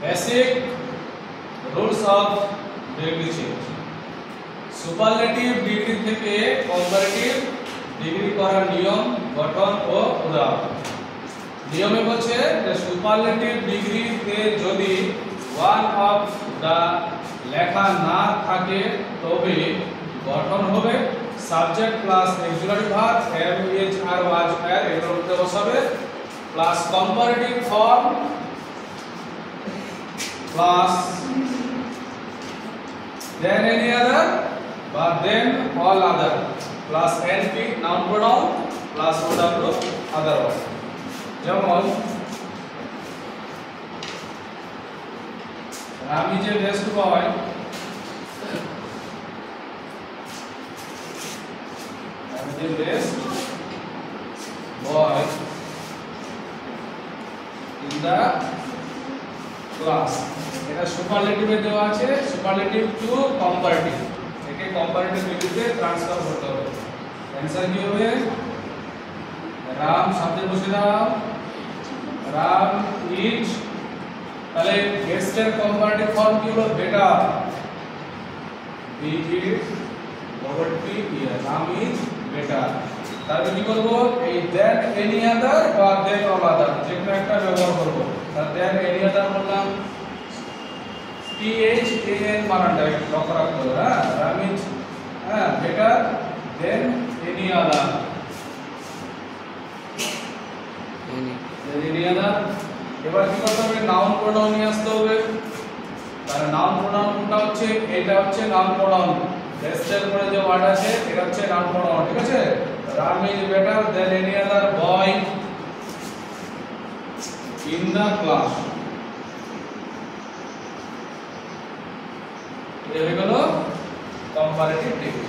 Basic rules of degree change. Superlative degree থেকে comparative degree করার নিয়ম, গঠন ও উদাহরণ। নিয়মে বলছে যে সুপারলেটিভ ডিগ্রিতে যদি ওয়ান অফ দা লেখা না থাকে তবে গঠন হবে subject plus auxiliary verb am is are was were এর মধ্যে বসাবে plus comparative form plus than any other বা than all other plus NP noun pronoun plus OW otherwise. যেমন আমি যে বেস্ট বয়, আমি যে best boy in the class, এটা সুপারলেটিভে দেওয়া আছে, সুপারলেটিভ টু কম্পারেটিভ, একে কম্পারেটিভ ডিগ্রিতে ট্রান্সফার করতে হবে। आंसर কি হবে? রাম শব্দে বসে দাও, রাম ইজ, তাহলে বেস্টের কম্পারেটিভ ফর্ম কি হলো? Better, B is over T year, Ram is better. তারপরে কি করব? এই দ্যাট এনি আদার বা দেন অল আদার যে কোনো একটা ব্যবহার করব। তাহলে দ্যাট এনি আদার বললাম, পি এইচ এ এন বানানটা লক্ষ্য রাখতে হবে। হ্যাঁ, Ram is better than any other, any other. এবার কি করতে হবে? নাউন প্রোনাউন নিয়ে আসতে হবে। তাহলে নাউন প্রোনাউন কোনটা হচ্ছে? এটা হচ্ছে নাউন প্রোনাউন, বেস্টের পরে যে ওয়ার্ড আছে এটা হচ্ছে নাউন প্রোনাউন, ঠিক আছে? Ram is better than any other boy in the class. এটা হয়ে গেল কম্পারেটিভ ডিগ্রি।